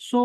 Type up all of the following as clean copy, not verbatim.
100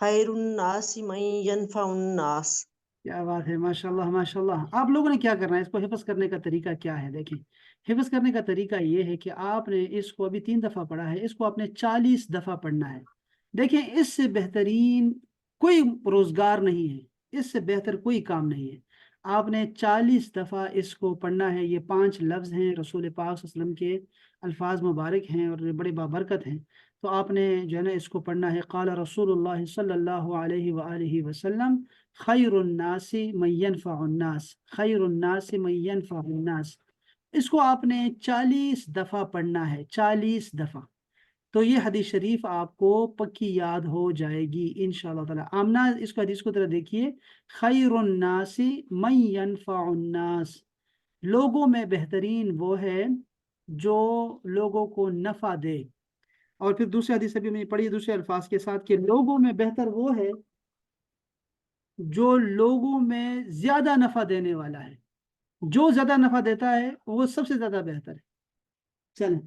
خیر الناس من ينفع الناس. کیا بات ہے، ماشاءاللہ ماشاءاللہ. آپ لوگوں نے کیا کرنا ہے، اس کو حفظ کرنے کا طریقہ کیا ہے؟ دیکھیں، حفظ کرنے کا طریقہ یہ ہے کہ آپ نے اس کو ابھی 3 دفعہ پڑھا ہے، اس کو آپ نے 40 دفعہ پڑھنا ہے. دیکھیں، اس سے بہترین کوئی روزگار نہیں ہے، اس سے بہتر کوئی کام نہیں ہے. آپ نے 40 دفعہ اس کو پڑھنا ہے. یہ 5 لفظ ہیں، رسول پاک صلی اللہ علیہ وسلم کے الفاظ مبارک ہیں اور بڑے بابرکت ہیں. تو آپ نے جو ہے نا اس کو پڑھنا ہے. قال رسول اللہ صلی اللہ علیہ وآلہ وسلم خیر الناس من ينفع الناس، خیر الناس من ينفع الناس. اس کو آپ نے 40 دفعہ پڑھنا ہے، 40 دفعہ. تو یہ حدیث شریف آپ کو پکی یاد ہو جائے گی انشاءاللہ تعالی. آمنا اس کو حدیث کو ذرا دیکھیے. خیر الناس من ينفع الناس، لوگوں میں بہترین وہ ہے جو لوگوں کو نفع دے. اور پھر دوسری حدیث بھی میں نے پڑھی دوسرے الفاظ کے ساتھ کہ لوگوں میں بہتر وہ ہے جو لوگوں میں زیادہ نفع دینے والا ہے. جو زیادہ نفع دیتا ہے وہ سب سے زیادہ بہتر ہے. چلیں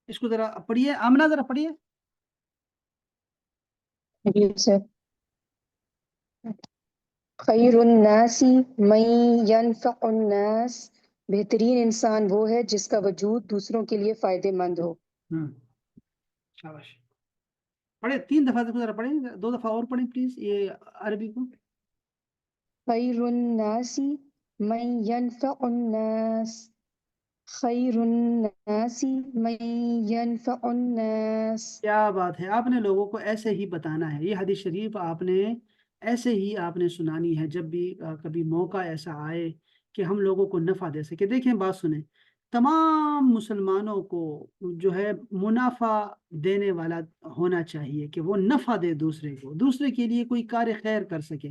اس کو ذرا پڑھیے. آمنہ ذرا پڑھیے. جی سر. خیر الناس من ينفع الناس، بہترین انسان وہ ہے جس کا وجود دوسروں کے لیے فائدے مند ہو. شاباش. پڑھے 3 دفعہ کو ذرا پڑھیں، 2 دفعہ اور پڑھیں پلیز یہ عربی کو. خیر الناس من ينفع الناس، خیر الناس من ينفع الناس. کیا بات ہے، آپ نے لوگوں کو ایسے ہی بتانا ہے. یہ حدیث شریف آپ نے ایسے ہی آپ نے سنانی ہے جب بھی کبھی موقع ایسا آئے کہ ہم لوگوں کو نفع دے سکے. دیکھیں بات سنیں، تمام مسلمانوں کو جو ہے منافع دینے والا ہونا چاہیے کہ وہ نفع دے دوسرے کو، دوسرے کے لیے کوئی کار خیر کر سکے.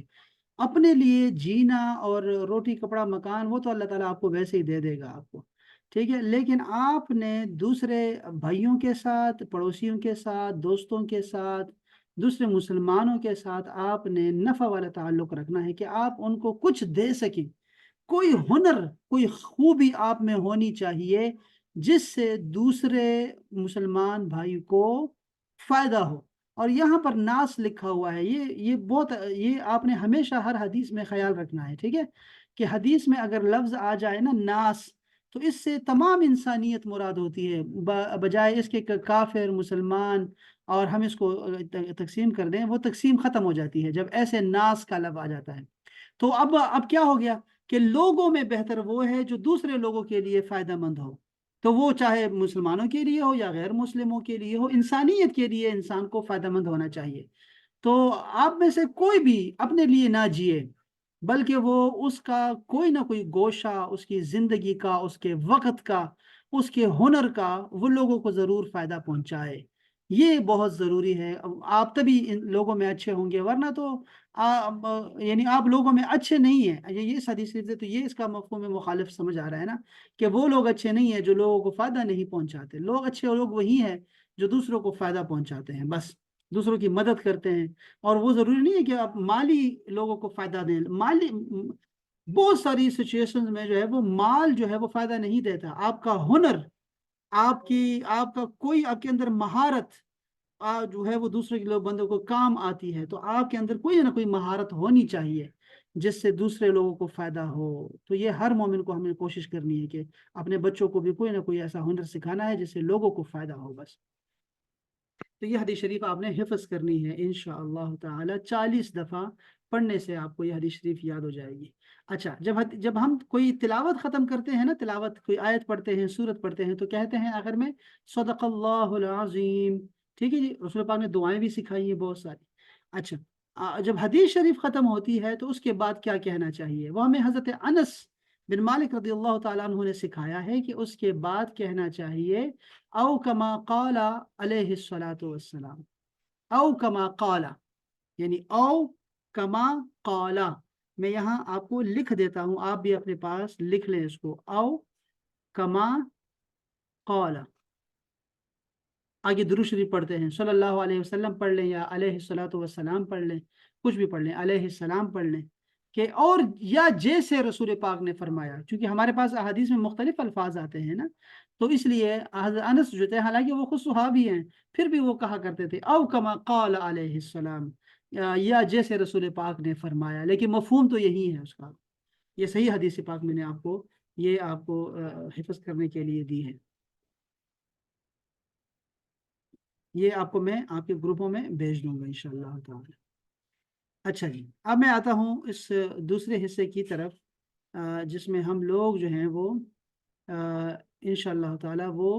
اپنے لیے جینا اور روٹی کپڑا مکان وہ تو اللہ تعالیٰ آپ کو ویسے ہی دے دے گا آپ کو، ٹھیک ہے. لیکن آپ نے دوسرے بھائیوں کے ساتھ، پڑوسیوں کے ساتھ، دوستوں کے ساتھ، دوسرے مسلمانوں کے ساتھ آپ نے نفع والا تعلق رکھنا ہے کہ آپ ان کو کچھ دے سکیں. کوئی ہنر، کوئی خوبی آپ میں ہونی چاہیے جس سے دوسرے مسلمان بھائی کو فائدہ ہو. اور یہاں پر ناس لکھا ہوا ہے، یہ بہت، یہ آپ نے ہمیشہ ہر حدیث میں خیال رکھنا ہے، ٹھیک ہے، کہ حدیث میں اگر لفظ آ جائے نا ناس تو اس سے تمام انسانیت مراد ہوتی ہے، بجائے اس کے کافر مسلمان اور ہم اس کو تقسیم کر دیں، وہ تقسیم ختم ہو جاتی ہے جب ایسے ناس کا لفظ آ جاتا ہے. تو اب کیا ہو گیا کہ لوگوں میں بہتر وہ ہے جو دوسرے لوگوں کے لیے فائدہ مند ہو. تو وہ چاہے مسلمانوں کے لیے ہو یا غیر مسلموں کے لیے ہو، انسانیت کے لیے انسان کو فائدہ مند ہونا چاہیے. تو آپ میں سے کوئی بھی اپنے لیے نہ جیے، بلکہ وہ اس کا کوئی نہ کوئی گوشہ، اس کی زندگی کا، اس کے وقت کا، اس کے ہنر کا وہ لوگوں کو ضرور فائدہ پہنچائے. یہ بہت ضروری ہے. آپ تبھی ان لوگوں میں اچھے ہوں گے، ورنہ تو یعنی آپ لوگوں میں اچھے نہیں ہیں. یہ اس حدیث سے تو یہ اس کا مفہوم مخالف سمجھ آ رہا ہے نا، کہ وہ لوگ اچھے نہیں ہیں جو لوگوں کو فائدہ نہیں پہنچاتے. لوگ اچھے لوگ وہی ہیں جو دوسروں کو فائدہ پہنچاتے ہیں، بس دوسروں کی مدد کرتے ہیں. اور وہ ضروری نہیں ہے کہ آپ مالی لوگوں کو فائدہ دیں. مالی بہت ساری سچویشن میں جو ہے وہ مال جو ہے وہ فائدہ نہیں دیتا. آپ کا ہنر، آپ کا کوئی آپ کے اندر مہارت جو ہے وہ دوسرے کے لوگ بندوں کو کام آتی ہے. تو آپ کے اندر کوئی نہ کوئی مہارت ہونی چاہیے جس سے دوسرے لوگوں کو فائدہ ہو. تو یہ ہر مومن کو ہمیں کوشش کرنی ہے کہ اپنے بچوں کو بھی کوئی نہ کوئی ایسا ہنر سکھانا ہے جس سے لوگوں کو فائدہ ہو بس. تو یہ حدیث شریف آپ نے حفظ کرنی ہے انشاءاللہ تعالی. 40 دفعہ پڑھنے سے آپ کو یہ حدیث شریف یاد ہو جائے گی. اچھا، جب ہم کوئی تلاوت ختم کرتے ہیں نا، تلاوت کوئی آیت پڑھتے ہیں، سورت پڑھتے ہیں، تو کہتے ہیں آخر میں صدق اللہ العظیم. ٹھیک ہے جی، رسول پاک نے دعائیں بھی سکھائی ہیں بہت ساری. اچھا، جب حدیث شریف ختم ہوتی ہے تو اس کے بعد کیا کہنا چاہیے؟ وہ ہمیں حضرت انس بن مالک رضی اللہ تعالیٰ عنہ نے سکھایا ہے کہ اس کے بعد کہنا چاہیے او کما قال علیہ الصلاۃ والسلام. او کما قال یعنی او کما قال. میں یہاں آپ کو لکھ دیتا ہوں، آپ بھی اپنے پاس لکھ لیں اس کو. او کما قال. آگے درود شریف پڑھتے ہیں، صلی اللہ علیہ وسلم پڑھ لیں یا علیہ الصلاۃ والسلام پڑھ لیں، کچھ بھی پڑھ لیں، علیہ السلام پڑھ لیں. کہ اور یا جیسے رسول پاک نے فرمایا، چونکہ ہمارے پاس احادیث میں مختلف الفاظ آتے ہیں نا، تو اس لیے حضرت انس جو تھے، حالانکہ وہ خود صحابی ہیں، پھر بھی وہ کہا کرتے تھے او کما قال علیہ السلام، یا جیسے رسول پاک نے فرمایا، لیکن مفہوم تو یہی ہے اس کا۔ یہ صحیح حدیث پاک میں نے آپ کو حفظ کرنے کے لیے دی ہے، یہ آپ کو میں آپ کے گروپوں میں بھیج دوں گا انشاءاللہ تعالی۔ اچھا جی، اب میں آتا ہوں اس دوسرے حصے کی طرف، جس میں ہم لوگ جو ہیں وہ انشاءاللہ تعالی وہ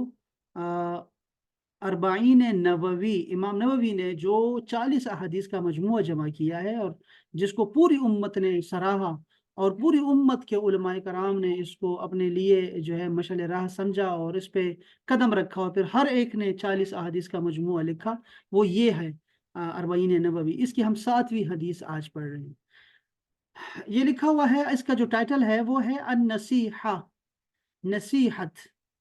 اربعین نووی، امام نووی نے جو 40 احادیث کا مجموعہ جمع کیا ہے، اور جس کو پوری امت نے سراہا، اور پوری امت کے علماء کرام نے اس کو اپنے لیے جو ہے مشعل راہ سمجھا اور اس پہ قدم رکھا، اور پھر ہر ایک نے 40 احادیث کا مجموعہ لکھا، وہ یہ ہے اربعین نووی۔ اس کی ہم 7ویں حدیث آج پڑھ رہے ہیں۔ یہ لکھا ہوا ہے، اس کا جو ٹائٹل ہے وہ ہے النصیحہ، نصیحت،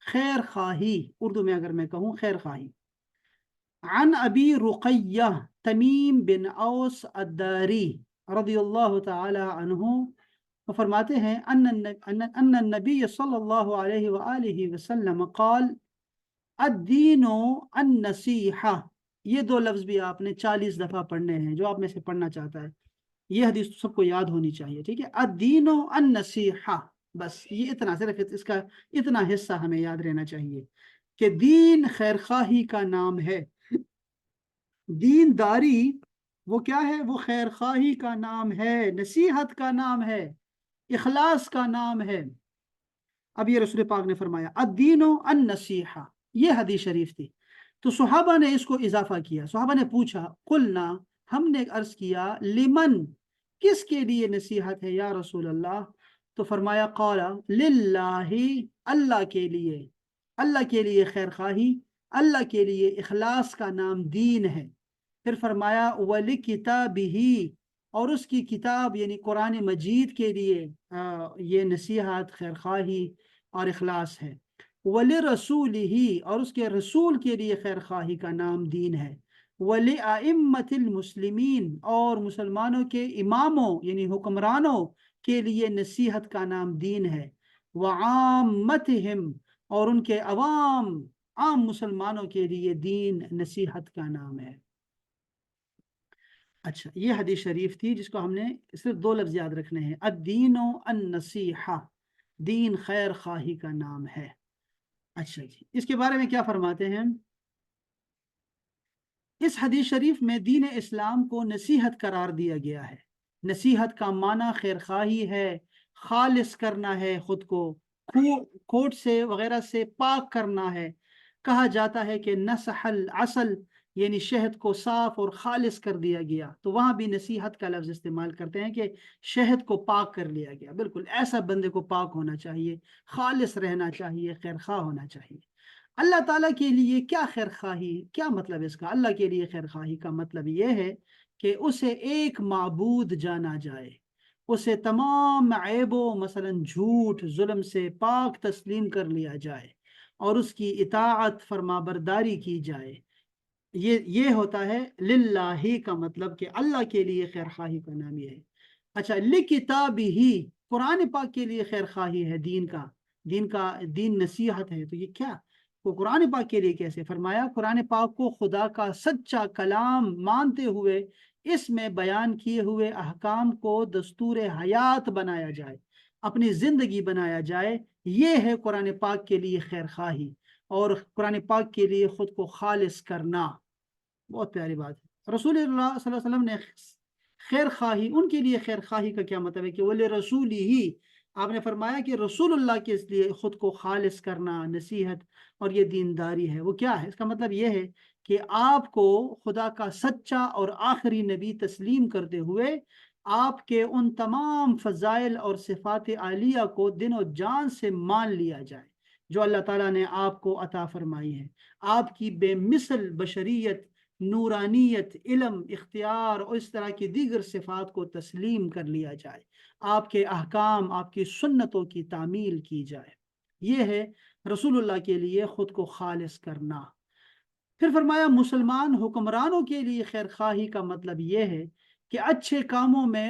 خیر خواہی، اردو میں اگر میں کہوں خیر خواہی۔ عن ابی رقیہ تمیم بن اوس الداری رضی اللہ تعالی عنہ، وہ فرماتے ہیں ان النبی صلی اللہ علیہ وآلہ وسلم قال الدین النصیحہ۔ یہ 2 لفظ بھی آپ نے 40 دفعہ پڑھنے ہیں، جو آپ میں سے پڑھنا چاہتا ہے، یہ حدیث سب کو یاد ہونی چاہیے، ٹھیک ہے؟ الدین النصیحہ، بس یہ اتنا، صرف اس کا اتنا حصہ ہمیں یاد رہنا چاہیے کہ دین خیر خواہی کا نام ہے۔ دین داری وہ کیا ہے؟ وہ خیر خواہی کا نام ہے، نصیحت کا نام ہے، اخلاص کا نام ہے۔ اب یہ رسول پاک نے فرمایا الدین النصیحہ، یہ حدیث شریف تھی۔ تو صحابہ نے اس کو اضافہ کیا، صحابہ نے پوچھا، قلنا، ہم نے عرض کیا، لمن، کس کے لیے نصیحت ہے یا رسول اللہ؟ تو فرمایا قال للہ، اللہ کے لیے، اللہ کے لیے خیر خواہی، اللہ کے لیے اخلاص کا نام دین ہے۔ پھر فرمایا وَلِكِتَابِهِ، اور اس کی کتاب یعنی قرآن مجید کے لیے یہ نصیحت، خیر خواہی اور اخلاص ہے۔ وَلِرَسُولِهِ، اور اس کے رسول کے لیے خیر خواہی کا نام دین ہے۔ وَلِأَئِمَّةِ الْمُسْلِمِينَ، اور مسلمانوں کے اماموں یعنی حکمرانوں کے لیے نصیحت کا نام دین ہے۔ وَعَامَّتِهِمْ، اور ان کے عام مسلمانوں کے لیے دین نصیحت کا نام ہے۔ اچھا، یہ حدیث شریف تھی جس کو ہم نے صرف 2 لفظ یاد رکھنے ہیں، الدین النصیحہ، دین خیر خواہی کا نام ہے۔ اچھا جی، اس کے بارے میں کیا فرماتے ہیں؟ اس حدیث شریف میں دین اسلام کو نصیحت قرار دیا گیا ہے۔ نصیحت کا معنی خیر خواہی ہے، خالص کرنا ہے، خود کو کھوٹ سے وغیرہ سے پاک کرنا ہے۔ کہا جاتا ہے کہ نصح العسل، یعنی شہد کو صاف اور خالص کر دیا گیا، تو وہاں بھی نصیحت کا لفظ استعمال کرتے ہیں کہ شہد کو پاک کر لیا گیا۔ بالکل ایسا بندے کو پاک ہونا چاہیے، خالص رہنا چاہیے، خیر خواہ ہونا چاہیے۔ اللہ تعالیٰ کے لیے کیا خیر خواہی، کیا مطلب اس کا؟ اللہ کے لیے خیر خواہی کا مطلب یہ ہے کہ اسے ایک معبود جانا جائے، اسے تمام عیبوں مثلا جھوٹ، ظلم سے پاک تسلیم کر لیا جائے، اور اس کی اطاعت، فرما برداری کی جائے۔ یہ ہوتا ہے للہ کا مطلب، کہ اللہ کے لیے خیر خواہی کا نام یہ ہے۔ اچھا، لکتابہ، قرآن پاک کے لیے خیر خواہی ہے، دین نصیحت ہے، تو یہ کیا؟ وہ قرآن پاک کے لیے کیسے؟ فرمایا قرآن پاک کو خدا کا سچا کلام مانتے ہوئے اس میں بیان کیے ہوئے احکام کو دستور حیات بنایا جائے، اپنی زندگی بنایا جائے، یہ ہے قرآن پاک کے لیے خیر خواہی، اور قرآن پاک کے لیے خود کو خالص کرنا۔ بہت پیاری بات ہے۔ رسول اللہ صلی اللہ علیہ وسلم نے خیر خواہی، ان کے لیے خیر خواہی کا کیا مطلب ہے کہ وَلِرَسُولِهِ، آپ نے فرمایا کہ رسول اللہ کے لیے خود کو خالص کرنا، نصیحت اور یہ دینداری ہے۔ وہ کیا ہے؟ اس کا مطلب یہ ہے کہ آپ کو خدا کا سچا اور آخری نبی تسلیم کرتے ہوئے آپ کے ان تمام فضائل اور صفات عالیہ کو دل و جان سے مان لیا جائے جو اللہ تعالیٰ نے آپ کو عطا فرمائی ہے۔ آپ کی بے مثل بشریت، نورانیت، علم، اختیار اور اس طرح کی دیگر صفات کو تسلیم کر لیا جائے، آپ کے احکام، آپ کی سنتوں کی تعمیل کی جائے۔ یہ ہے رسول اللہ کے لیے خود کو خالص کرنا۔ پھر فرمایا مسلمان حکمرانوں کے لیے خیر خواہی کا مطلب یہ ہے کہ اچھے کاموں میں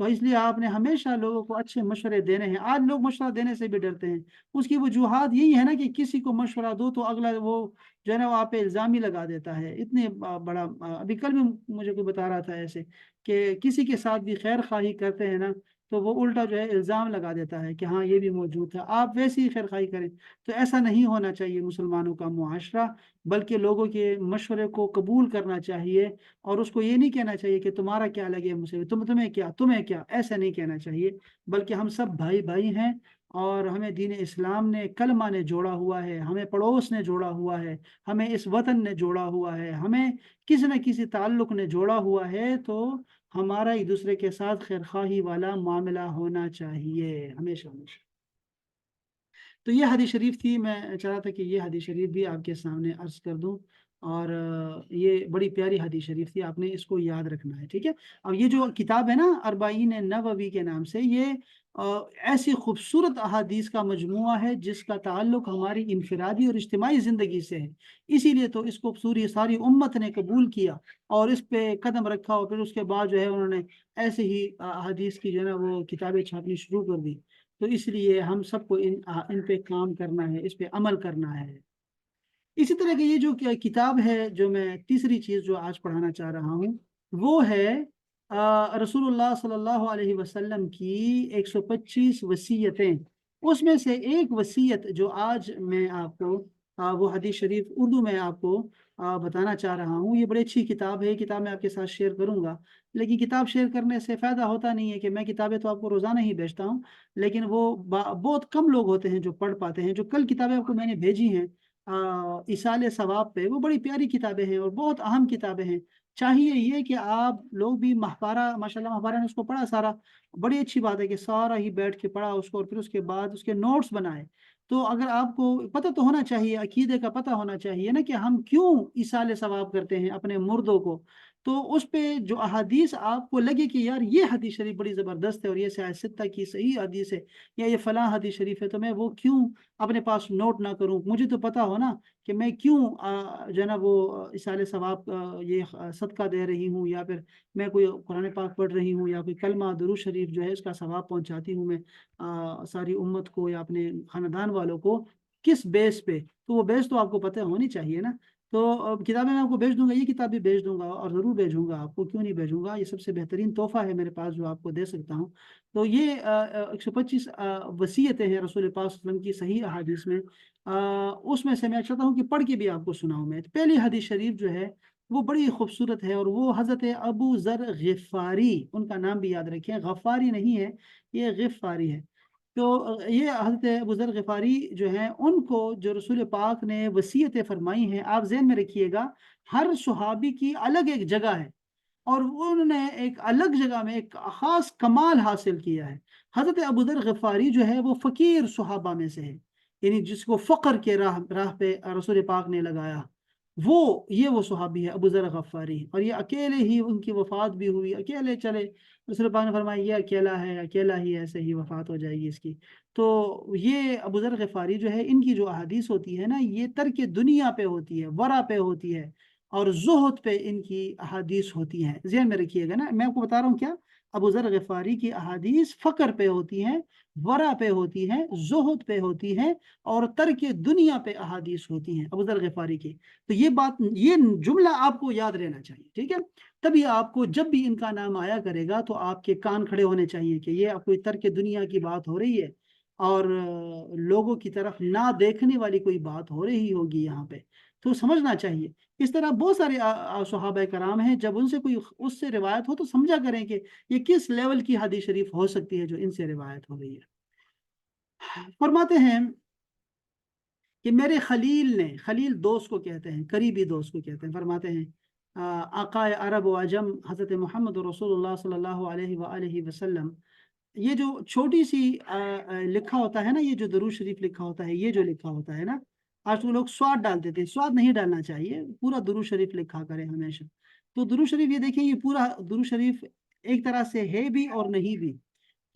تو اس لیے آپ نے ہمیشہ لوگوں کو اچھے مشورے دینے ہیں. آج لوگ مشورہ دینے سے بھی ڈرتے ہیں. اس کی وجوہات یہی ہے نا کہ کسی کو مشورہ دو تو اگلا وہ جو ہے نا وہ آپ پہ الزام ہی لگا دیتا ہے. اتنے بڑا ابھی کل بھی مجھے کوئی بتا رہا تھا ایسے کہ کسی کے ساتھ بھی خیر خواہی کرتے ہیں نا تو وہ الٹا جو ہے الزام لگا دیتا ہے کہ ہاں یہ بھی موجود تھا, آپ ویسی ہی خیر خواہی کریں. تو ایسا نہیں ہونا چاہیے مسلمانوں کا معاشرہ, بلکہ لوگوں کے مشورے کو قبول کرنا چاہیے اور اس کو یہ نہیں کہنا چاہیے کہ تمہارا کیا لگے مجھ سے, تمہیں کیا, ایسا نہیں کہنا چاہیے. بلکہ ہم سب بھائی بھائی ہیں اور ہمیں دین اسلام نے کلمہ نے جوڑا ہوا ہے, ہمیں پڑوس نے جوڑا ہوا ہے, ہمیں اس وطن نے جوڑا ہوا ہے, ہمیں کسی نہ کسی تعلق نے جوڑا ہوا ہے. تو ہمارا ایک دوسرے کے ساتھ خیر خواہی والا معاملہ ہونا چاہیے ہمیشہ ہمیشہ. تو یہ حدیث شریف تھی, میں چاہ رہا تھا کہ یہ حدیث شریف بھی آپ کے سامنے عرض کر دوں, اور یہ بڑی پیاری حدیث شریف تھی, آپ نے اس کو یاد رکھنا ہے. ٹھیک ہے. اب یہ جو کتاب ہے نا اربعین نووی کے نام سے, یہ ایسی خوبصورت احادیث کا مجموعہ ہے جس کا تعلق ہماری انفرادی اور اجتماعی زندگی سے ہے. اسی لیے تو اس کو ساری امت نے قبول کیا اور اس پہ قدم رکھا, اور پھر اس کے بعد جو ہے انہوں نے ایسے ہی احادیث کی جو ہے نا وہ کتابیں چھاپنی شروع کر دی. تو اس لیے ہم سب کو ان پہ کام کرنا ہے, اس پہ عمل کرنا ہے. اسی طرح کی یہ جو کتاب ہے جو میں تیسری چیز جو آج پڑھانا چاہ رہا ہوں وہ ہے رسول اللہ صلی اللہ علیہ وسلم کی 125 وصیتیں. اس میں سے ایک وصیت جو آج میں آپ کو وہ حدیث شریف اردو میں آپ کو بتانا چاہ رہا ہوں. یہ بڑی اچھی کتاب ہے, کتاب میں آپ کے ساتھ شیئر کروں گا, لیکن کتاب شیئر کرنے سے فائدہ ہوتا نہیں ہے کہ میں کتابیں تو آپ کو روزانہ ہی بھیجتا ہوں, لیکن وہ بہت کم لوگ ہوتے ہیں جو پڑھ پاتے ہیں. جو کل کتابیں آپ کو میں نے بھیجی ہیں ایصال ثواب پہ, وہ بڑی پیاری کتابیں ہیں اور بہت اہم کتابیں ہیں. چاہیے یہ کہ آپ لوگ بھی محبارہ, ماشاء اللہ محبارہ نے اس کو پڑھا سارا, بڑی اچھی بات ہے کہ سارا ہی بیٹھ کے پڑھا اس کو اور پھر اس کے بعد اس کے نوٹس بنائے. تو اگر آپ کو پتہ تو ہونا چاہیے, عقیدے کا پتہ ہونا چاہیے نا کہ ہم کیوں ایصال ثواب کرتے ہیں اپنے مردوں کو. تو اس پہ جو احادیث آپ کو لگے کہ یار یہ حدیث شریف بڑی زبردست ہے اور یہ سیاہ ستہ کی صحیح حدیث ہے یا یہ فلاں حدیث شریف ہے, تو میں وہ کیوں اپنے پاس نوٹ نہ کروں. مجھے تو پتہ ہو نا کہ میں کیوں جو ہے نا وہ ایصال ثواب یہ صدقہ دے رہی ہوں, یا پھر میں کوئی قرآن پاک پڑھ رہی ہوں, یا کوئی کلمہ درود شریف جو ہے اس کا ثواب پہنچاتی ہوں میں ساری امت کو یا اپنے خاندان والوں کو, کس بیس پہ. تو وہ بیس تو آپ کو پتہ ہونی چاہیے نا. تو کتابیں میں آپ کو بھیج دوں گا, یہ کتاب بھی بھیج دوں گا اور ضرور بھیجوں گا آپ کو, کیوں نہیں بھیجوں گا. یہ سب سے بہترین تحفہ ہے میرے پاس جو آپ کو دے سکتا ہوں. تو یہ 125 وصیتیں ہیں رسول پاک صلی اللہ علیہ وسلم کی صحیح احادیث میں. اس میں سے میں چاہتا ہوں کہ پڑھ کے بھی آپ کو سناؤں. میں پہلی حدیث شریف جو ہے وہ بڑی خوبصورت ہے, اور وہ حضرت ابو ذر غفاری, ان کا نام بھی یاد رکھیں, غفاری نہیں ہے یہ غفاری ہے. تو یہ حضرت ابو ذر غفاری جو ہیں ان کو جو رسول پاک نے وصیتیں فرمائی ہیں, آپ ذہن میں رکھیے گا ہر صحابی کی الگ ایک جگہ ہے اور انہوں نے ایک الگ جگہ میں ایک خاص کمال حاصل کیا ہے. حضرت ابو ذر غفاری جو ہے وہ فقیر صحابہ میں سے ہے, یعنی جس کو فقر کے راہ پہ رسول پاک نے لگایا, وہ صحابی ہے ابو ذر غفاری. اور یہ اکیلے ہی ان کی وفات بھی ہوئی, اکیلے چلے. رسول پاک نے فرمایا یہ اکیلا ہے, اکیلا ہی ایسے ہی وفات ہو جائے گی اس کی. تو یہ ابو ذر غفاری جو ہے ان کی جو احادیث ہوتی ہے نا یہ ترک دنیا پہ ہوتی ہے, ورع پہ ہوتی ہے, اور زہد پہ ان کی احادیث ہوتی ہیں. ذہن میں رکھیے گا نا, میں آپ کو بتا رہا ہوں کیا, ابو ذر غفاری کی احادیث فقر پہ ہوتی ہیں, ورع پہ ہوتی ہیں, زہد پہ ہوتی ہیں, اور ترک دنیا پہ احادیث ہوتی ہیں ابو ذر غفاری کی. تو یہ جملہ آپ کو یاد رہنا چاہیے. ٹھیک ہے. تبھی آپ کو جب بھی ان کا نام آیا کرے گا تو آپ کے کان کھڑے ہونے چاہیے کہ یہ کوئی ترک دنیا کی بات ہو رہی ہے اور لوگوں کی طرف نہ دیکھنے والی کوئی بات ہو رہی ہوگی یہاں پہ, تو سمجھنا چاہیے. اس طرح بہت سارے صحابہ کرام ہیں, جب ان سے کوئی اس سے روایت ہو تو سمجھا کریں کہ یہ کس لیول کی حدیث شریف ہو سکتی ہے جو ان سے روایت ہو رہی ہے. فرماتے ہیں کہ میرے خلیل نے, خلیل دوست کو کہتے ہیں, قریبی دوست کو کہتے ہیں, فرماتے ہیں آقائے عرب و عجم حضرت محمد رسول اللہ صلی اللہ علیہ وآلہ وسلم, یہ جو چھوٹی سی لکھا ہوتا ہے نا, یہ جو درود شریف لکھا ہوتا ہے, یہ جو لکھا ہوتا ہے نا, آج تو لوگ سواد ڈالتے تھے, سواد نہیں ڈالنا چاہیے, پورا درود شریف لکھا کریں ہمیشہ. تو درود شریف یہ دیکھیں, یہ پورا درود شریف ایک طرح سے ہے بھی اور نہیں بھی,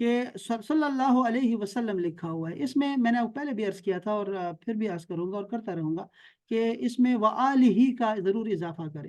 کہ صلی اللہ علیہ وسلم لکھا ہوا ہے. اس میں نے پہلے بھی عرض کیا تھا اور پھر بھی عرض کروں گا اور کرتا رہوں گا کہ اس میں وآلہ کا ضرور اضافہ کرے.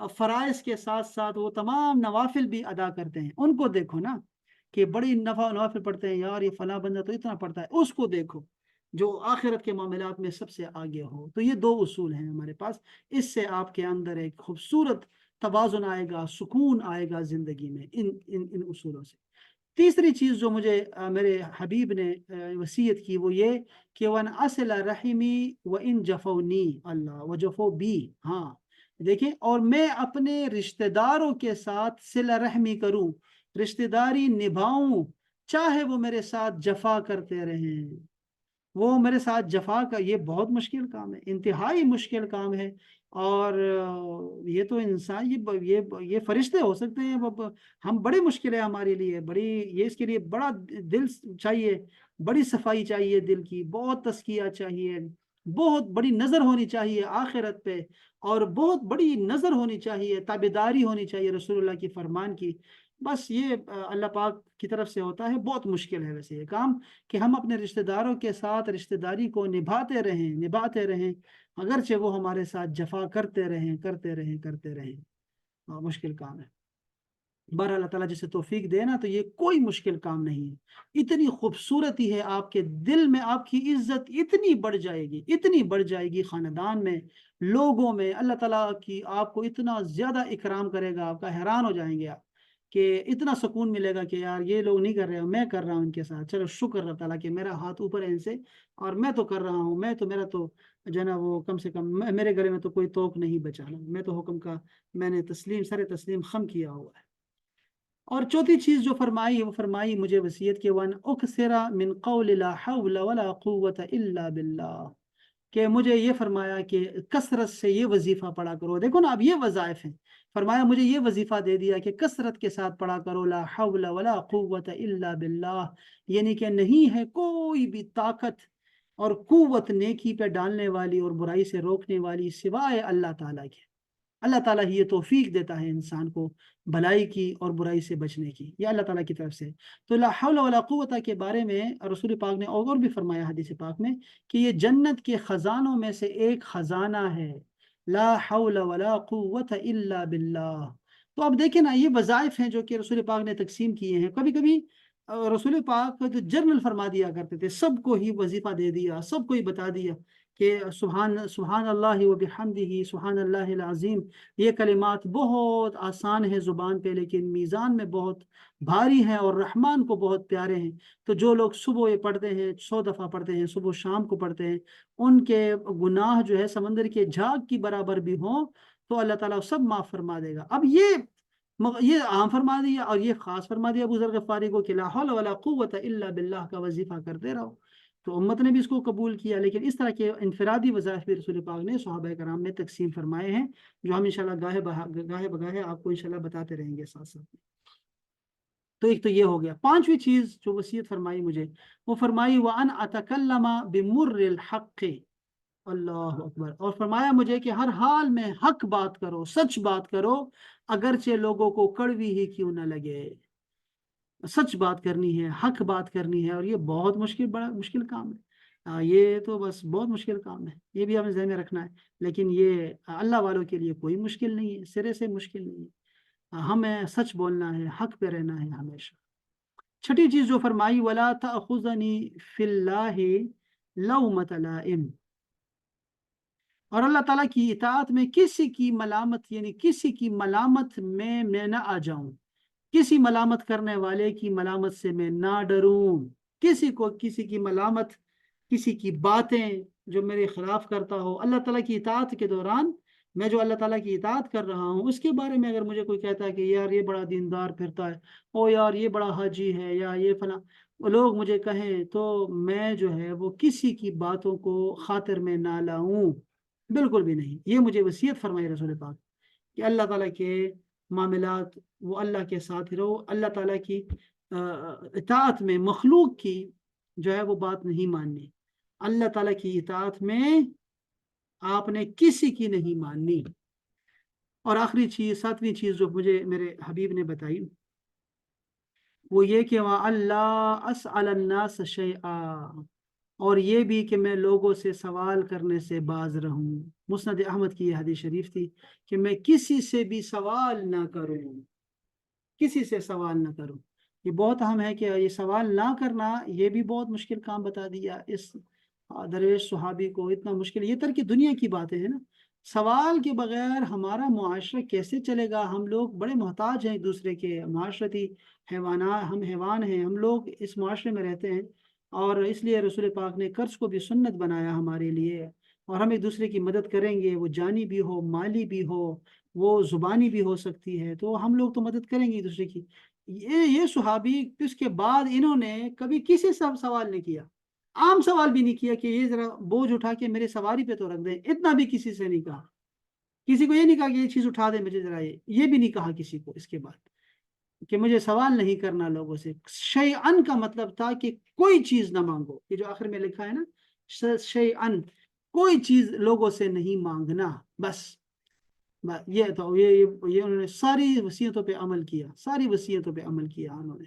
فرائض کے ساتھ ساتھ وہ تمام نوافل بھی ادا کرتے ہیں، ان کو دیکھو نا کہ بڑی نوافل پڑھتے ہیں، یار یہ فلاں بندہ تو اتنا پڑھتا ہے، اس کو دیکھو جو آخرت کے معاملات میں سب سے آگے ہو۔ تو یہ دو اصول ہیں ہمارے پاس، اس سے آپ کے اندر ایک خوبصورت توازن آئے گا، سکون آئے گا زندگی میں ان اصولوں سے۔ تیسری چیز جو مجھے میرے حبیب نے وصیت کی وہ یہ کہ وَأَنْ أَصِلَ رَحِمِي وَإِنْ جَفَوْنِي اللہ وَجَفَوْا بِي، ہاں دیکھیں، اور میں اپنے رشتہ داروں کے ساتھ صلہ رحمی کروں، رشتہ داری نبھاؤں، چاہے وہ میرے ساتھ جفا کرتے رہیں، وہ میرے ساتھ جفا کا، یہ بہت مشکل کام ہے، انتہائی مشکل کام ہے۔ اور یہ تو انسان یہ فرشتے ہو سکتے ہیں، ہم بڑی مشکل ہے ہمارے لیے، بڑی یہ اس کے لیے بڑا دل چاہیے، بڑی صفائی چاہیے دل کی، بہت تزکیہ چاہیے، بہت بڑی نظر ہونی چاہیے آخرت پہ، اور بہت بڑی نظر ہونی چاہیے، تابعداری ہونی چاہیے رسول اللہ کی فرمان کی۔ بس یہ اللہ پاک کی طرف سے ہوتا ہے، بہت مشکل ہے ویسے یہ کام کہ ہم اپنے رشتہ داروں کے ساتھ رشتہ داری کو نبھاتے رہیں اگرچہ وہ ہمارے ساتھ جفا کرتے رہیں۔ مشکل کام ہے۔ بہر اللہ تعالیٰ جسے توفیق دے نا تو یہ کوئی مشکل کام نہیں ہے، اتنی خوبصورتی ہے آپ کے دل میں، آپ کی عزت اتنی بڑھ جائے گی خاندان میں، لوگوں میں، اللہ تعالیٰ کی آپ کو اتنا زیادہ اکرام کرے گا، آپ کا حیران ہو جائیں گے آپ کہ اتنا سکون ملے گا کہ یار یہ لوگ نہیں کر رہے ہو، میں کر رہا ہوں ان کے ساتھ، چلو شکر اللہ تعالیٰ کہ میرا ہاتھ اوپر ہے ان سے، اور میں تو کر رہا ہوں، میرا تو جو ہے نا وہ کم سے کم میرے گلے میں تو کوئی توق نہیں بچانا، میں تو حکم کا میں نے سر تسلیم خم کیا ہوا ہے۔ اور چوتھی چیز جو فرمائی وہ فرمائی مجھے وصیت کہ وَأَنْ أُكْثِرَ مِنْ قَوْلِ لَا حَوْلَ وَلَا قُوَّةَ إِلَّا بِاللَّهِ، کہ مجھے یہ فرمایا کہ کثرت سے یہ وظیفہ پڑھا کرو۔ دیکھو نا اب یہ وظائف ہیں، فرمایا مجھے یہ وظیفہ دے دیا کہ کثرت کے ساتھ پڑھا کرو لا حول ولا قوت الا باللہ، یعنی کہ نہیں ہے کوئی بھی طاقت اور قوت نیکی پہ ڈالنے والی اور برائی سے روکنے والی سوائے اللہ تعالیٰ کے۔ اللہ تعالیٰ ہی یہ توفیق دیتا ہے انسان کو بھلائی کی اور برائی سے بچنے کی، یہ اللہ تعالیٰ کی طرف سے۔ تو لا حول ولا قوت کے بارے میں رسول پاک نے اور بھی فرمایا حدیث پاک میں کہ یہ جنت کے خزانوں میں سے ایک خزانہ ہے، لا حول ولا قوت الا باللہ۔ تو اب دیکھیں نا یہ وظائف ہیں جو کہ رسول پاک نے تقسیم کیے ہیں۔ کبھی کبھی رسول پاک جو جنرل فرما دیا کرتے تھے، سب کو ہی وظیفہ دے دیا، سب کو ہی بتا دیا کہ سبحان اللہ و بحمدہ سبحان اللہ العظیم، یہ کلمات بہت آسان ہیں زبان پہ لیکن میزان میں بہت بھاری ہیں اور رحمان کو بہت پیارے ہیں۔ تو جو لوگ صبح یہ پڑھتے ہیں، 100 دفعہ پڑھتے ہیں، صبح شام کو پڑھتے ہیں، ان کے گناہ جو ہے سمندر کے جھاگ کی برابر بھی ہوں تو اللہ تعالیٰ سب معاف فرما دے گا۔ اب یہ عام فرما دیا اور یہ خاص فرما دیا ابو ذر غفاری کو کہ لا حول ولا قوت الا باللہ کا وظیفہ کرتے رہو، تو امت نے بھی اس کو قبول کیا۔ لیکن اس طرح کے انفرادی وظائف بھی رسول پاک نے صحابہ کرام میں تقسیم فرمائے ہیں، جو ہم انشاءاللہ گاہے بگاہے آپ کو انشاءاللہ بتاتے رہیں گے ساتھ ساتھ۔ تو ایک تو یہ ہو گیا۔ پانچویں چیز جو وصیت فرمائی مجھے وہ فرمائی وَأَنْ أَتَكَلَّمَ بِمُرِّ الْحَقِّ، اللہ اکبر، اور فرمایا مجھے کہ ہر حال میں حق بات کرو، سچ بات کرو، اگرچہ لوگوں کو کڑوی ہی کیوں نہ لگے۔ سچ بات کرنی ہے، حق بات کرنی ہے، اور یہ بہت بڑا مشکل کام ہے۔ یہ تو بس بہت مشکل کام ہے، یہ بھی ہمیں ذہن میں رکھنا ہے۔ لیکن یہ اللہ والوں کے لیے کوئی مشکل نہیں ہے، سرے سے مشکل نہیں ہے۔ ہمیں سچ بولنا ہے، حق پہ رہنا ہے ہمیشہ۔ چھٹی چیز جو فرمائی وَلَا تَأْخُذَنِي فِي اللَّهِ لَوْمَةَ لَائِمٍ، اور اللہ تعالیٰ کی اطاعت میں کسی کی ملامت، یعنی کسی کی ملامت میں نہ آ جاؤں، کسی ملامت کرنے والے کی ملامت سے میں نہ ڈروں، کسی کی ملامت، کسی کی باتیں جو میرے خلاف کرتا ہو اللہ تعالیٰ کی اطاعت کے دوران، میں جو اللہ تعالیٰ کی اطاعت کر رہا ہوں اس کے بارے میں اگر مجھے کوئی کہتا ہے کہ یار یہ بڑا دیندار پھرتا ہے، او یار یہ بڑا حاجی ہے، یا یہ فلاں لوگ مجھے کہیں، تو میں جو ہے وہ کسی کی باتوں کو خاطر میں نہ لاؤں، بالکل بھی نہیں۔ یہ مجھے وصیت فرمائی رسول پاک کہ اللہ تعالیٰ کے معاملات وہ اللہ کے ساتھ رہو، اللہ تعالیٰ کی اطاعت میں مخلوق کی جو ہے وہ بات نہیں ماننی، اللہ تعالیٰ کی اطاعت میں آپ نے کسی کی نہیں ماننی۔ اور آخری چیز، ساتویں چیز جو مجھے میرے حبیب نے بتائی وہ یہ کہ وَأَلَّا أَسْأَلَ النَّاسَ شَيْئًا، اور یہ بھی کہ میں لوگوں سے سوال کرنے سے باز رہوں۔ مسند احمد کی یہ حدیث شریف تھی کہ میں کسی سے بھی سوال نہ کروں، کسی سے سوال نہ کروں۔ یہ بہت اہم ہے کہ یہ سوال نہ کرنا، یہ بھی بہت مشکل کام بتا دیا اس درویش صحابی کو، اتنا مشکل۔ یہ ترک دنیا کی باتیں ہیں نا، سوال کے بغیر ہمارا معاشرہ کیسے چلے گا؟ ہم لوگ بڑے محتاج ہیں ایک دوسرے کے، معاشرتی حیوانات، ہم حیوان ہیں، ہم لوگ اس معاشرے میں رہتے ہیں، اور اس لیے رسول پاک نے قرض کو بھی سنت بنایا ہمارے لیے، اور ہم ایک دوسرے کی مدد کریں گے، وہ جانی بھی ہو، مالی بھی ہو، وہ زبانی بھی ہو سکتی ہے، تو ہم لوگ تو مدد کریں گے ایک دوسرے کی۔ یہ صحابی، اس کے بعد انہوں نے کبھی کسی سے سوال نہیں کیا، عام سوال بھی نہیں کیا کہ یہ ذرا بوجھ اٹھا کے میرے سواری پہ تو رکھ دیں، اتنا بھی کسی سے نہیں کہا، کسی کو یہ نہیں کہا کہ یہ چیز اٹھا دیں مجھے ذرا، یہ بھی نہیں کہا کسی کو اس کے بعد کہ مجھے سوال نہیں کرنا لوگوں سے۔ شیئن کا مطلب تھا کہ کوئی چیز نہ مانگو، یہ جو آخر میں لکھا ہے نا شیئن، کوئی چیز لوگوں سے نہیں مانگنا، بس یہ تو یہ انہوں نے ساری وصیتوں پہ عمل کیا، ساری وصیتوں پہ عمل کیا انہوں نے،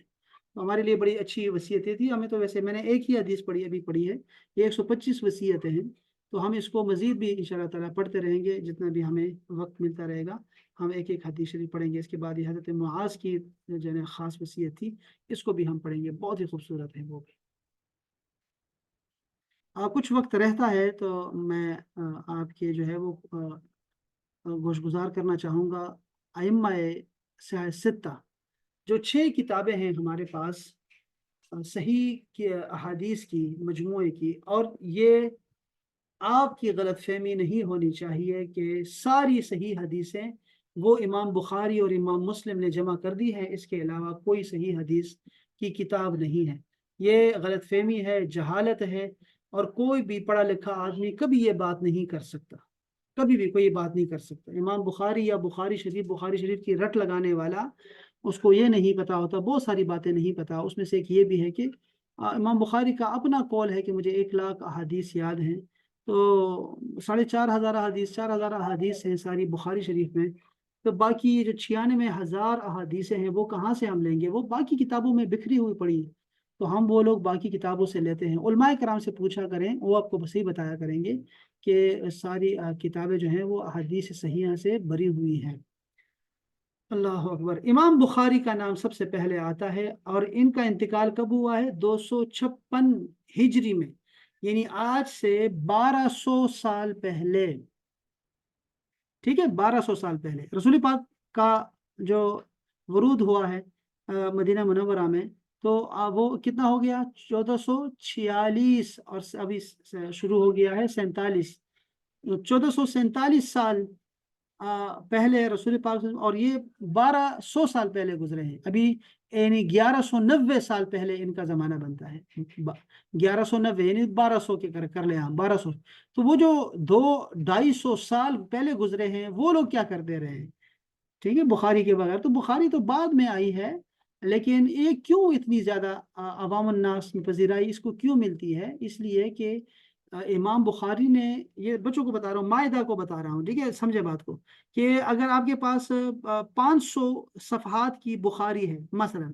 تو ہمارے لیے بڑی اچھی وصیتیں تھی۔ ہمیں تو ویسے میں نے ایک ہی حدیث پڑھی، ابھی پڑھی ہے، یہ 125 وصیتیں ہیں، تو ہم اس کو مزید بھی انشاءاللہ تعالیٰ پڑھتے رہیں گے جتنا بھی ہمیں وقت ملتا رہے گا، ہم ایک ایک حدیث شریف پڑھیں گے۔ اس کے بعد یہ حضرت معاذ کی جو ہے خاص وصیت تھی، اس کو بھی ہم پڑھیں گے، بہت ہی خوبصورت ہے وہ بھی۔ کچھ وقت رہتا ہے تو میں آپ کے جو ہے وہ گوش گزار کرنا چاہوں گا ائمہ ستہ، جو 6 کتابیں ہیں ہمارے پاس صحیح کے احادیث کی مجموعے کی، اور یہ آپ کی غلط فہمی نہیں ہونی چاہیے کہ ساری صحیح حدیثیں وہ امام بخاری اور امام مسلم نے جمع کر دی ہیں، اس کے علاوہ کوئی صحیح حدیث کی کتاب نہیں ہے۔ یہ غلط فہمی ہے، جہالت ہے، اور کوئی بھی پڑھا لکھا آدمی کبھی یہ بات نہیں کر سکتا، کبھی بھی کوئی بات نہیں کر سکتا۔ امام بخاری یا بخاری شریف کی رٹ لگانے والا، اس کو یہ نہیں پتا ہوتا، بہت ساری باتیں نہیں پتا، اس میں سے ایک یہ بھی ہے کہ امام بخاری کا اپنا قول ہے کہ مجھے 1,00,000 احادیث یاد ہیں، تو 4,500 احادیث، 4,000 احادیث ہیں ساری بخاری شریف میں، تو باقی جو 96,000 احادیثیں ہیں وہ کہاں سے ہم لیں گے؟ وہ باقی کتابوں میں بکھری ہوئی پڑی ہیں، تو ہم وہ لوگ باقی کتابوں سے لیتے ہیں۔ علماء کرام سے پوچھا کریں، وہ آپ کو صحیح بتایا کریں گے کہ ساری کتابیں جو ہیں وہ احادیث صحیحہ سے بری ہوئی ہیں۔ اللہ اکبر۔ امام بخاری کا نام سب سے پہلے آتا ہے، اور ان کا انتقال کب ہوا ہے؟ 256 ہجری میں، یعنی آج سے 1200 سال پہلے، ٹھیک ہے، 1200 سال پہلے رسول پاک کا جو ورود ہوا ہے مدینہ منورہ میں، تو وہ کتنا ہو گیا؟ 1446، اور ابھی شروع ہو گیا ہے 47، 1447 سال پہلے رسول پاک، اور یہ 1200 سال پہلے گزرے ہیں، ابھی یعنی 1190 سال پہلے ان کا زمانہ بنتا ہے، 1190 یعنی 1200 کے کر لیں آپ، 1200، تو وہ جو 200-250 سال پہلے گزرے ہیں وہ لوگ کیا کرتے رہے ہیں؟ ٹھیک ہے، بخاری کے بغیر، تو بخاری تو بعد میں آئی ہے، لیکن یہ کیوں اتنی زیادہ عوام الناس میں پذیرائی اس کو کیوں ملتی ہے؟ اس لیے کہ امام بخاری نے، یہ بچوں کو بتا رہا ہوں، مائدہ کو بتا رہا ہوں، ٹھیک ہے، سمجھے بات کو، کہ اگر آپ کے پاس 500 صفحات کی بخاری ہے مثلا،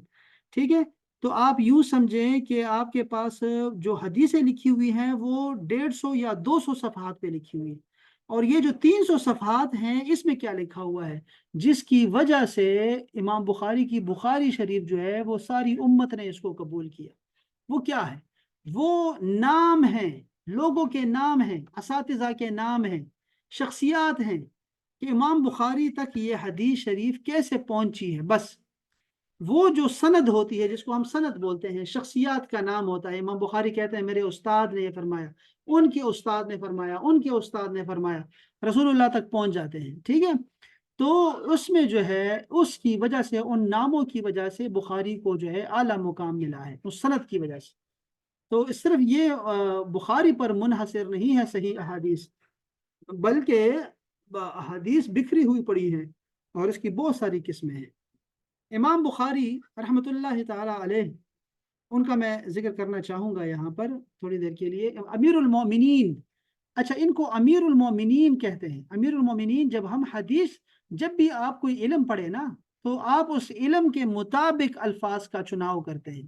ٹھیک ہے، تو آپ یوں سمجھیں کہ آپ کے پاس جو حدیثیں لکھی ہوئی ہیں وہ 150 یا 200 صفحات پہ لکھی ہوئی ہیں، اور یہ جو 300 صفحات ہیں اس میں کیا لکھا ہوا ہے، جس کی وجہ سے امام بخاری کی بخاری شریف جو ہے وہ ساری امت نے اس کو قبول کیا، وہ کیا ہے؟ وہ نام ہیں، لوگوں کے نام ہیں، اساتذہ کے نام ہیں، شخصیات ہیں، کہ امام بخاری تک یہ حدیث شریف کیسے پہنچی ہے۔ بس وہ جو سند ہوتی ہے، جس کو ہم سند بولتے ہیں، شخصیات کا نام ہوتا ہے۔ امام بخاری کہتے ہیں میرے استاد نے یہ فرمایا، ان کے استاد نے فرمایا، ان کے استاد نے فرمایا، رسول اللہ تک پہنچ جاتے ہیں، ٹھیک ہے، تو اس میں جو ہے اس کی وجہ سے، ان ناموں کی وجہ سے بخاری کو جو ہے اعلیٰ مقام ملا ہے، اس سند کی وجہ سے۔ تو صرف یہ بخاری پر منحصر نہیں ہے صحیح احادیث، بلکہ احادیث بکھری ہوئی پڑی ہیں، اور اس کی بہت ساری قسمیں ہیں۔ امام بخاری رحمۃ اللہ تعالی علیہ، ان کا میں ذکر کرنا چاہوں گا یہاں پر تھوڑی دیر کے لیے۔ امیر المومنین، اچھا ان کو امیر المومنین کہتے ہیں۔ امیر المومنین، جب ہم حدیث، جب بھی آپ کوئی علم پڑھے نا، تو آپ اس علم کے مطابق الفاظ کا چناؤ کرتے ہیں۔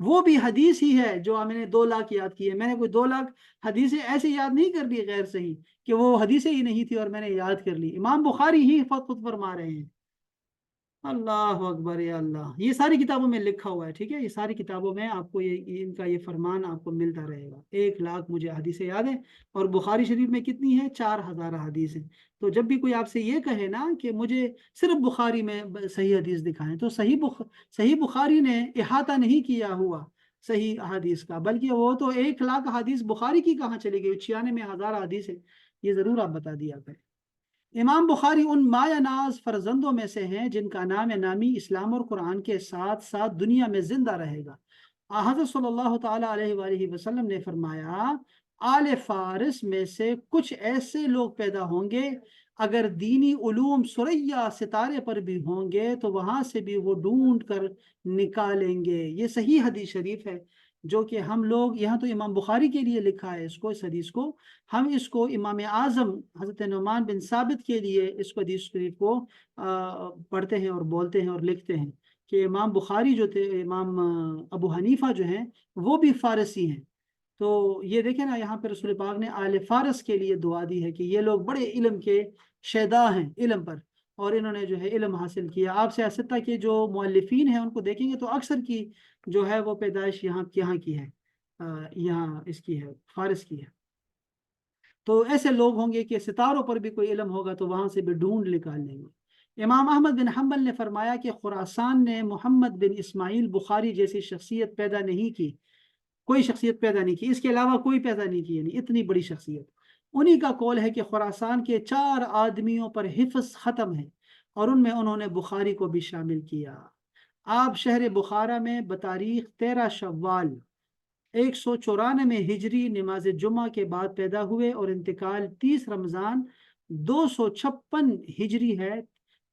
وہ بھی حدیث ہی ہے جو میں نے 2 لاکھ یاد کی ہے. میں نے کوئی 2 لاکھ حدیثیں ایسے یاد نہیں کر دی غیر صحیح کہ وہ حدیثیں ہی نہیں تھی اور میں نے یاد کر لی. امام بخاری ہی خود فرما رہے ہیں. اللہ اکبر یا اللہ. یہ ساری کتابوں میں لکھا ہوا ہے, ٹھیک ہے, یہ ساری کتابوں میں آپ کو ان کا یہ فرمان آپ کو ملتا رہے گا. 1 لاکھ مجھے حدیثیں یاد ہیں, اور بخاری شریف میں کتنی ہے؟ 4000 حدیث ہیں. تو جب بھی کوئی آپ سے یہ کہے نا کہ مجھے صرف بخاری میں صحیح حدیث دکھائیں, تو صحیح بخاری نے احاطہ نہیں کیا ہوا صحیح احادیث کا, بلکہ وہ تو 1 لاکھ حدیث بخاری کی کہاں چلی گئی؟ 96,000 حدیث ہے. یہ ضرور آپ بتا دیا کریں. امام بخاری ان مایہ ناز فرزندوں میں سے ہیں جن کا نام نامی اسلام اور قرآن کے ساتھ ساتھ دنیا میں زندہ رہے گا. حضرت صلی اللہ تعالیٰ علیہ وآلہ وسلم نے فرمایا, آل فارس میں سے کچھ ایسے لوگ پیدا ہوں گے, اگر دینی علوم ثریا ستارے پر بھی ہوں گے تو وہاں سے بھی وہ ڈھونڈ کر نکالیں گے. یہ صحیح حدیث شریف ہے جو کہ ہم لوگ یہاں تو امام بخاری کے لیے لکھا ہے اس حدیث کو, ہم اس کو امام اعظم حضرت نعمان بن ثابت کے لیے اس کو حدیث شریف کو پڑھتے ہیں اور بولتے ہیں اور لکھتے ہیں کہ امام بخاری جو تھے, امام ابو حنیفہ جو ہیں, وہ بھی فارسی ہیں. تو یہ دیکھیں نا, یہاں پہ رسول پاک نے آل فارس کے لیے دعا دی ہے کہ یہ لوگ بڑے علم کے شیدا ہیں علم پر, اور انہوں نے جو ہے علم حاصل کیا. آپ سے اساتذہ کے جو مؤلفین ہیں ان کو دیکھیں گے تو اکثر کی جو ہے وہ پیدائش یہاں کی ہے, یہاں اس کی ہے, فارس کی ہے. تو ایسے لوگ ہوں گے کہ ستاروں پر بھی کوئی علم ہوگا تو وہاں سے بھی ڈھونڈ نکال لیں گے. امام احمد بن حنبل نے فرمایا کہ خراسان نے محمد بن اسماعیل بخاری جیسی شخصیت پیدا نہیں کی, کوئی شخصیت پیدا نہیں کی, اس کے علاوہ کوئی پیدا نہیں کی, یعنی اتنی بڑی شخصیت. انہی کا قول ہے کہ خراسان کے 4 آدمیوں پر حفظ ختم ہے, اور ان میں انہوں نے بخاری کو بھی شامل کیا. آپ شہر بخارا میں بتاریخ 13 شوال 194 ہجری نماز جمعہ کے بعد پیدا ہوئے, اور انتقال 30 رمضان 256 ہجری ہے.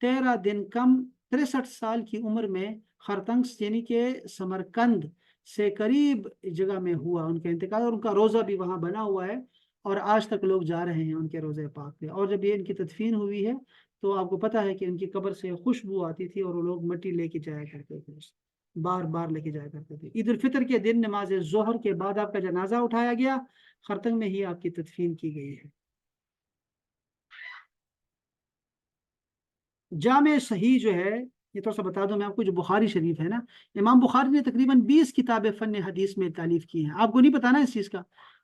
13 دن کم 63 سال کی عمر میں خرتنگس یعنی کہ سمرقند سے قریب جگہ میں ہوا ان کا انتقال, اور ان کا روزہ بھی وہاں بنا ہوا ہے, اور آج تک لوگ جا رہے ہیں ان کے روزے پاک پہ. اور جب یہ ان کی تدفین ہوئی ہے تو آپ کو پتہ ہے کہ ان کی قبر سے خوشبو آتی تھی, اور وہ لوگ مٹی لے کے جایا کرتے تھے, بار بار لے کے جایا کرتے تھے. عید الفطر کے دن نماز ظہر کے بعد آپ کا جنازہ اٹھایا گیا, خرتنگ میں ہی آپ کی تدفین کی گئی ہے. جامع صحیح جو ہے, یہ تھوڑا سا بتا دوں میں آپ کو, جو بخاری شریف ہے نا, امام بخاری نے تقریباً 20 کتابیں فن حدیث میں تالیف کی ہیں. آپ کو نہیں پتا نا اس چیز کا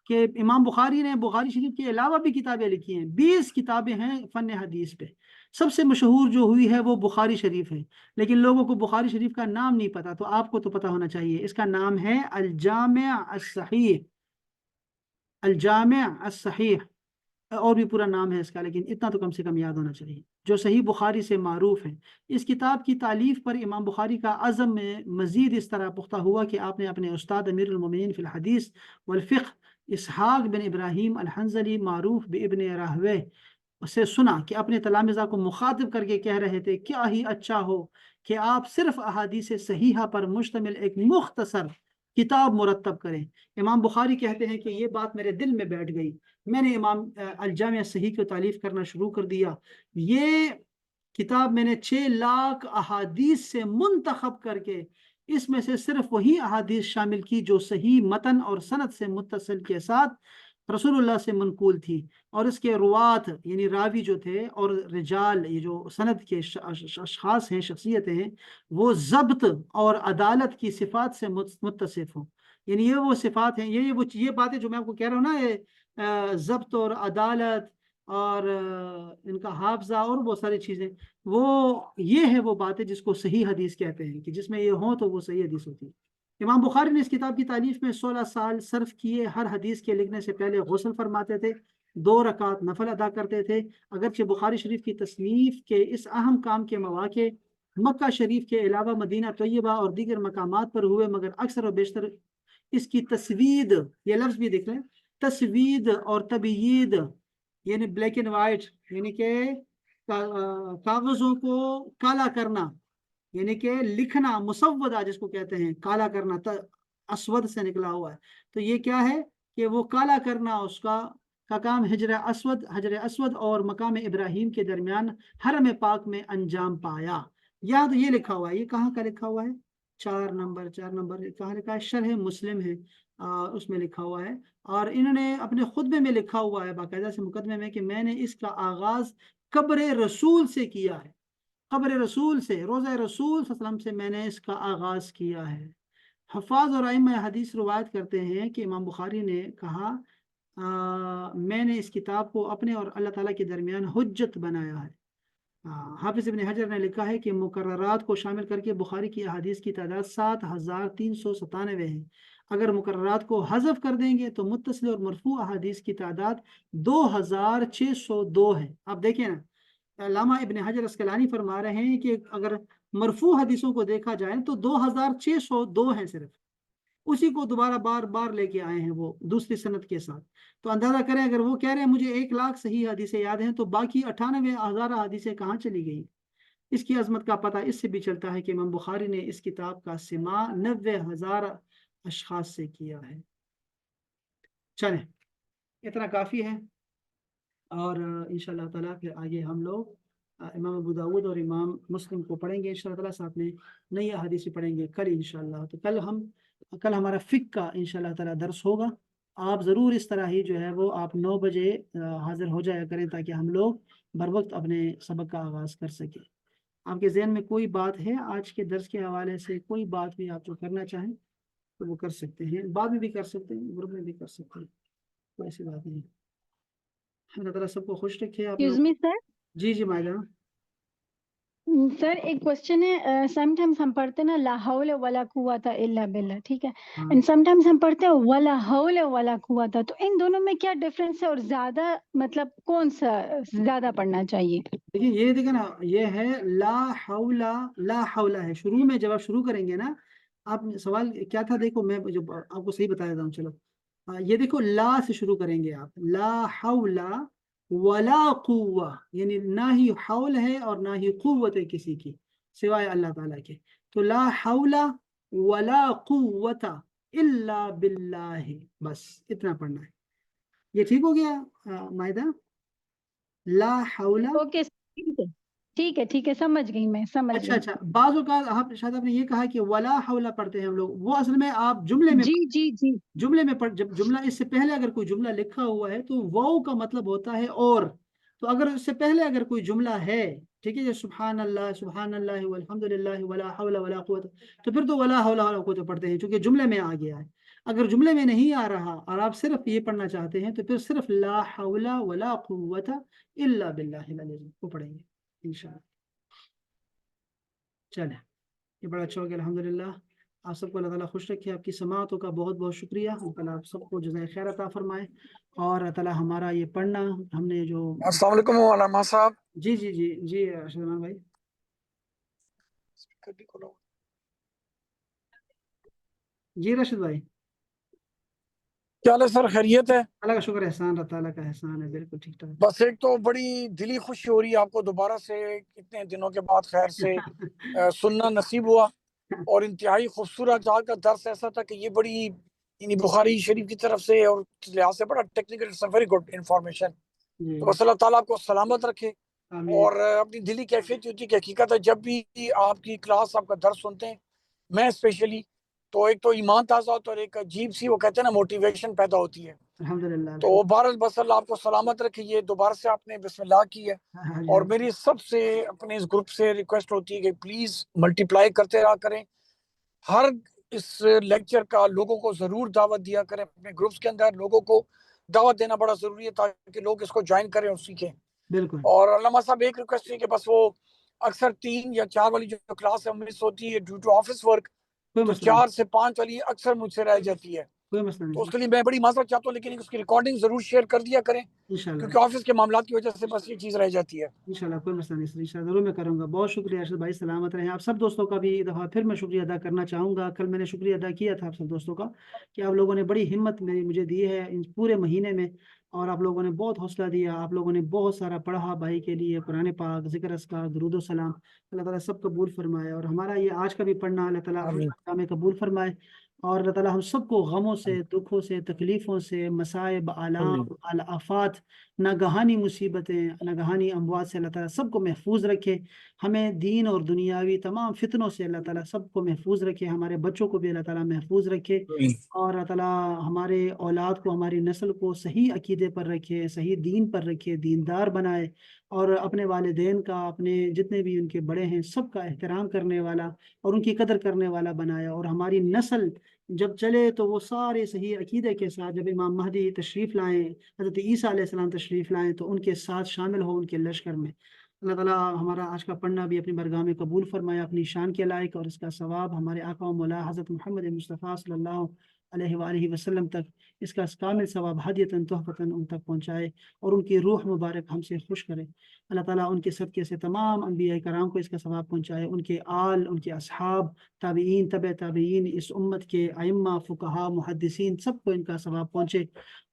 کہ امام بخاری نے بخاری شریف کے علاوہ بھی کتابیں لکھی ہیں. 20 کتابیں ہیں فن حدیث پہ. سب سے مشہور جو ہوئی ہے وہ بخاری شریف ہے, لیکن لوگوں کو بخاری شریف کا نام نہیں پتا, تو آپ کو تو پتا ہونا چاہیے. اس کا نام ہے الجامع الصحیح, الجامع الصحیح, اور بھی پورا نام ہے اس کا, لیکن اتنا تو کم سے کم یاد ہونا چاہیے, جو صحیح بخاری سے معروف ہے. اس کتاب کی تالیف پر امام بخاری کا عزم میں مزید اس طرح پختہ ہوا کہ آپ نے اپنے استاد امیر المومنین فی الحدیث والفقہ اسحاق بن ابراہیم الحنظلی معروف بابن راہوے سے سنا کہ اپنے تلامذہ کو مخاطب کر کے کہہ رہے تھے, کیا ہی اچھا ہو کہ آپ صرف احادیث صحیحہ پر مشتمل ایک مختصر کتاب مرتب کریں. امام بخاری کہتے ہیں کہ یہ بات میرے دل میں بیٹھ گئی, میں نے امام الجامع صحیح کو تالیف کرنا شروع کر دیا. یہ کتاب میں نے 6 لاکھ احادیث سے منتخب کر کے اس میں سے صرف وہی احادیث شامل کی جو صحیح متن اور سند سے متصل کے ساتھ رسول اللہ سے منقول تھی, اور اس کے روات یعنی راوی جو تھے اور رجال یہ جو سند کے اشخاص ہیں, شخصیتیں ہیں, وہ ضبط اور عدالت کی صفات سے متصف ہوں. یعنی یہ وہ صفات ہیں, یہ باتیں جو میں آپ کو کہہ رہا ہوں نا, ضبط اور عدالت اور ان کا حافظہ اور بہت ساری چیزیں, یہ ہے وہ باتیں جس کو صحیح حدیث کہتے ہیں, کہ جس میں یہ ہوں تو وہ صحیح حدیث ہوتی ہے. امام بخاری نے اس کتاب کی تالیف میں 16 سال صرف کیے. ہر حدیث کے لکھنے سے پہلے غسل فرماتے تھے, 2 رکعت نفل ادا کرتے تھے. اگرچہ بخاری شریف کی تصنیف کے اس اہم کام کے مواقع مکہ شریف کے علاوہ مدینہ طیبہ اور دیگر مقامات پر ہوئے, مگر اکثر و بیشتر اس کی تسوید, یہ لفظ بھی دیکھ لیں, تسوید اور تبیید یعنی بلیک اینڈ وائٹ, یعنی کہ کاغذوں کو کالا کرنا, یعنی کہ لکھنا, مسودہ جس کو کہتے ہیں, کالا کرنا, اسود سے نکلا ہوا ہے. تو یہ کیا ہے کہ وہ کالا کرنا, اس کا کام حجر اسود اور مقام ابراہیم کے درمیان حرم پاک میں انجام پایا. یہاں تو یہ لکھا ہوا ہے, یہ کہاں کا لکھا ہوا ہے, 4 نمبر کہاں لکھا ہے؟ شرح مسلم ہے، اس میں لکھا ہوا ہے، اور انہوں نے اپنے خطبے میں لکھا ہوا ہے باقاعدہ سے مقدمے میں کہ میں نے اس کا آغاز قبر رسول سے کیا ہے، قبر رسول سے، روضہ رسول صلی اللہ علیہ وسلم سے میں نے اس کا آغاز کیا ہے۔ حفاظ اور ائمہ حدیث روایت کرتے ہیں کہ امام بخاری نے کہا میں نے اس کتاب کو اپنے اور اللہ تعالیٰ کے درمیان حجت بنایا ہے۔ حافظ ابن حجر نے لکھا ہے کہ مقررات کو شامل کر کے بخاری کی احادیث کی تعداد 7397 ہے۔ اگر مقررات کو حذف کر دیں گے تو متصل اور مرفوع احادیث کی تعداد 2602 ہے۔ آپ دیکھیں نا، علامہ ابن حجر اسقلانی فرما رہے ہیں کہ اگر مرفوع حدیثوں کو دیکھا جائے تو 2602 ہیں صرف، اسی کو دوبارہ بار بار لے کے آئے ہیں وہ دوسری سند کے ساتھ۔ تو اندازہ کریں اگر وہ کہہ رہے ہیں مجھے 1,00,000 صحیح حدیثیں یاد ہیں تو باقی 98,000 حدیثیں کہاں چلی گئی؟ اس کی عظمت کا پتہ اس سے بھی چلتا ہے کہ امام بخاری نے اس کتاب کا سماع 90,000 اشخاص سے کیا ہے۔ چلیں اتنا کافی ہے، اور انشاءاللہ تعالیٰ پھر آگے ہم لوگ امام ابو داود اور امام مسلم کو پڑھیں گے انشاءاللہ تعالیٰ، ساتھ میں نئی حدیث پڑھیں گے کل انشاءاللہ۔ تو کل ہمارا فقہ کا انشاءاللہ تعالیٰ درس ہوگا۔ آپ ضرور اس طرح ہی جو ہے وہ آپ 9 بجے حاضر ہو جایا کریں تاکہ ہم لوگ بر وقت اپنے سبق کا آغاز کر سکیں۔ آپ کے ذہن میں کوئی بات ہے آج کے درس کے حوالے سے، کوئی بات بھی آپ جو کرنا چاہیں تو وہ کر سکتے ہیں، بعد میں بھی کر سکتے ہیں، گروپ میں بھی کر سکتے ہیں، کوئی ایسی بات نہیں۔ اللہ تعالیٰ سب کو خوش رکھے آپ لوگ۔ ایکسکیوز می سر، جی جی مائدہ۔ سر ایک کوشچن ہے، سم ٹائمز ہم پڑھتے ہیں نا لا حول ولا قوت الا باللہ، ٹھیک ہے، ہاں اینڈ سم ٹائمز ہم پڑھتے ہیں ولا حول ولا قوت، تو ان دونوں میں کیا ڈفرینس ہے اور زیادہ مطلب کون سا زیادہ پڑھنا چاہیے؟ دیکھیں یہ دیکھیں نا، یہ ہے لا حول، لا حول ہے شروع میں، جب آپ شروع کریں گے نا، آپ سوال کیا تھا دیکھو میں جب آپ کو صحیح بتا دیتا ہوں، چلو یہ دیکھو لا سے شروع کریں گے آپ، لا حول ولا قوہ، یعنی نہ ہی حول ہے اور نہ ہی قوت ہے کسی کی سوائے اللہ تعالیٰ کے، تو لا حول ولا قوت الا باللہ، بس اتنا پڑھنا ہے۔ یہ ٹھیک ہو گیا مائدہ؟ لا حول، اوکے ٹھیک ہے ٹھیک ہے، سمجھ گئی میں، سمجھ اچھا گئی۔ اچھا، بعض اوقات شاید آپ نے یہ کہا کہ ولا حول پڑھتے ہیں ہم لوگ، وہ اصل میں آپ جملے میں جی جی جی جب جملہ اس سے پہلے اگر کوئی جملہ لکھا ہوا ہے تو واو کا مطلب ہوتا ہے اور، تو اگر اس سے پہلے اگر کوئی جملہ ہے، ٹھیک ہے، جیسے سبحان اللہ والحمد للہ ولا حول ولا قوت، تو پھر تو ولا حول ولا قوت پڑھتے ہیں چونکہ جملے میں آ گیا ہے۔ اگر جملے میں نہیں آ رہا اور آپ صرف یہ پڑھنا چاہتے ہیں تو پھر صرف لا حول ولا قوت الا باللہ العلی کو پڑھیں گے انشاءاللہ۔ چلیں یہ بڑا اچھا ہو گیا الحمدللہ۔ آپ سب کو اللہ تعالیٰ خوش رکھے، آپ کی سماعتوں کا بہت بہت شکریہ، اللہ تعالیٰ آپ سب کو جزائے خیر عطا فرمائے، اور اللہ تعالیٰ ہمارا یہ پڑھنا ہم نے جو السلام علیکم علامہ صاحب۔ جی جی جی جی ارشد رحمان بھائی، جی رشید بھائی، کیا حال ہے سر، خیریت ہے؟ اللہ کا شکر، احسان اللہ تعالیٰ کا احسان ہے، بالکل ٹھیک ٹھاک۔ بس ایک تو بڑی دلی خوشی ہو رہی ہے آپ کو دوبارہ سے کتنے دنوں کے بعد خیر سے سننا نصیب ہوا، اور انتہائی خوبصورت آج کا درس ایسا تھا کہ یہ بڑی یعنی بخاری شریف کی طرف سے اور لحاظ سے بڑا ٹیکنیکل، ویری گڈ انفارمیشن۔ جی تو بس اللہ تعالیٰ آپ کو سلامت رکھے، آمین۔ اور اپنی دلی کیفیت ہوتی ہے کہ حقیقت ہے جب بھی آپ کی کلاس، آپ کا درس سنتے ہیں، میں اسپیشلی، تو ایک تو ایمان تازہ ہوتا ہے اور ایک عجیب سی وہ کہتے ہیں نا موٹیویشن پیدا ہوتی ہے۔ الحمدللہ، تو بہرحال بس اللہ آپ کو سلامت رکھے، یہ دوبارہ سے آپ نے بسم اللہ کی ہے، اور میری سب سے اپنے اس گروپ سے ریکویسٹ ہوتی ہے کہ پلیز ملٹی پلائی کرتے رہا کریں، ہر اس لیکچر کا لوگوں کو ضرور دعوت دیا کریں، اپنے گروپس کے اندر لوگوں کو دعوت دینا بڑا ضروری ہے تاکہ لوگ اس کو جوائن کریں اور سیکھیں۔ بالکل اور علامہ صاحب ایک ریکویسٹ ہے کہ بس وہ اکثر 3 یا 4 والی جو کلاس ہے مس ہوتی ہے ڈیو ٹو آفس ورک، کوئی تو مسئلہ 4 نہیں، سے 5 والی اکثر مجھ سے رہ جاتی ہے، کوئی مسئلہ تو اس نہیں، کے لیے میں بڑی معذرت چاہتا ہوں، لیکن اس کی ریکارڈنگ ضرور شیئر کر دیا کریں، انشاءاللہ کیونکہ آفس کے معاملات کی وجہ سے بس یہ چیز رہ جاتی ہے۔ انشاءاللہ کوئی مسئلہ نہیں سر، انشاءاللہ ضرور میں کروں گا۔ بہت شکریہ ارشد بھائی، سلامت رہیں۔ آپ سب دوستوں کا بھی ایک دفعہ پھر میں شکریہ ادا کرنا چاہوں گا۔ کل میں نے شکریہ ادا کیا تھا آپ سب دوستوں کا کہ آپ لوگوں نے بڑی ہمت مجھے دی ہے اس پورے مہینے میں، اور آپ لوگوں نے بہت حوصلہ دیا، آپ لوگوں نے بہت سارا پڑھا بھائی کے لیے، قرآن پاک، ذکر اذکار، درود و سلام، اللہ تعالیٰ سب قبول فرمائے، اور ہمارا یہ آج کا بھی پڑھنا اللہ تعالیٰ آمین۔ ہمیں قبول فرمائے، اور اللہ تعالیٰ ہم سب کو غموں سے، دکھوں سے، تکلیفوں سے، مصائب، آلام، آفات، ناگہانی مصیبتیں، ناگہانی اموات سے اللہ تعالیٰ سب کو محفوظ رکھے. ہمیں دین اور دنیاوی تمام فتنوں سے اللہ تعالیٰ سب کو محفوظ رکھے. ہمارے بچوں کو بھی اللہ تعالیٰ محفوظ رکھے، اور اللہ تعالیٰ ہمارے اولاد کو، ہماری نسل کو صحیح عقیدے پر رکھے، صحیح دین پر رکھے، دیندار بنائے، اور اپنے والدین کا، اپنے جتنے بھی ان کے بڑے ہیں سب کا احترام کرنے والا اور ان کی قدر کرنے والا بنایا. اور ہماری نسل جب چلے تو وہ سارے صحیح عقیدے کے ساتھ، جب امام مہدی تشریف لائیں، حضرت عیسیٰ علیہ السلام تشریف لائیں، تو ان کے ساتھ شامل ہو ان کے لشکر میں. اللہ تعالیٰ ہمارا آج کا پڑھنا بھی اپنی بارگاہ میں قبول فرمایا اپنی شان کے لائق، اور اس کا ثواب ہمارے آقا و مولا حضرت محمد مصطفیٰ صلی اللہ علیہ وآلہ وسلم تک، اس کا کامل ثواب ہدیتاً تحفتاً ان تک پہنچائے، اور ان کی روح مبارک ہم سے خوش کرے. اللہ تعالیٰ ان کے صدقے سے تمام انبیاء کرام کو اس کا ثواب پہنچائے، ان کے آل، ان کے اصحاب، تابعین، تبع تابعین، اس امت کے ائمہ، فقہا، محدثین، سب کو ان کا ثواب پہنچے.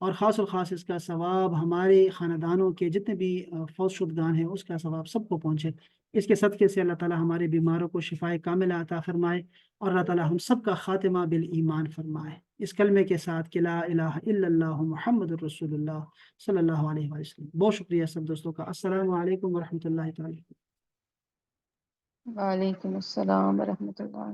اور خاص الخاص اس کا ثواب ہمارے خاندانوں کے جتنے بھی فوت شدگان ہیں اس کا ثواب سب کو پہنچے. اس کے صدقے سے اللہ تعالیٰ ہمارے بیماروں کو شفائے کاملہ عطا فرمائے، اور اللہ تعالیٰ ہم سب کا خاتمہ بالایمان فرمائے. اس کلمے کے ساتھ کہ لا الہ الا اللہ محمد الرسول اللہ صلی اللہ علیہ وسلم. بہت شکریہ سب دوستوں کا. السلام علیکم ورحمۃ اللہ تعالیٰ. وعلیکم السلام ورحمۃ اللہ.